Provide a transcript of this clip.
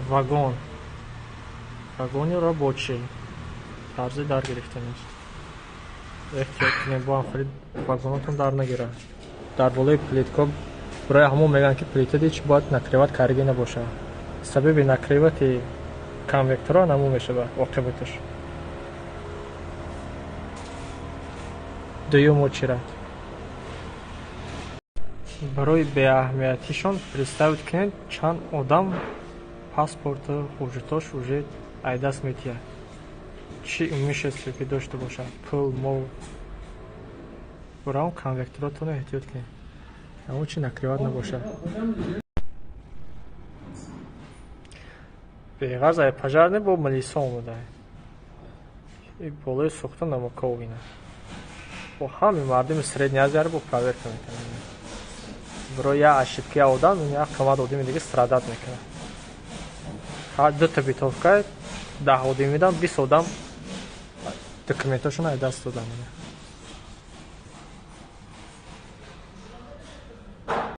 Вагон. Вагони рабочий. Тарзи дар гирифтанист. Эҳтиёт кунед бо анфарид вагонотон дар нагирад. Дар болои плитка барои ҳамон мегӯянд ки плита дич бояд накриват кариги набошад. Сабаби накривати конвектора наму мешавад оқибаташ. дуюм очерад. барои беаҳамиятишон представить кунед чанд одам паспорту ҳуҷҷатош уже айдаст метиҳад. Чӣ имишест ки дошта бошад? Пул, мол. Барои конвекторотон эҳтиёт кунед. ҳамон чи накриват набошад. Беғарз ай пажарне бо малиса омада. И болои сухта намаковина. Бо ҳами мардими средни азияро бо проверка мекунад. Барои як ошибки одам як камад одами дига страдат мекунад. Ҳар дута битовка 10 одам мидан 20 одам документашон ай даст дода меяд.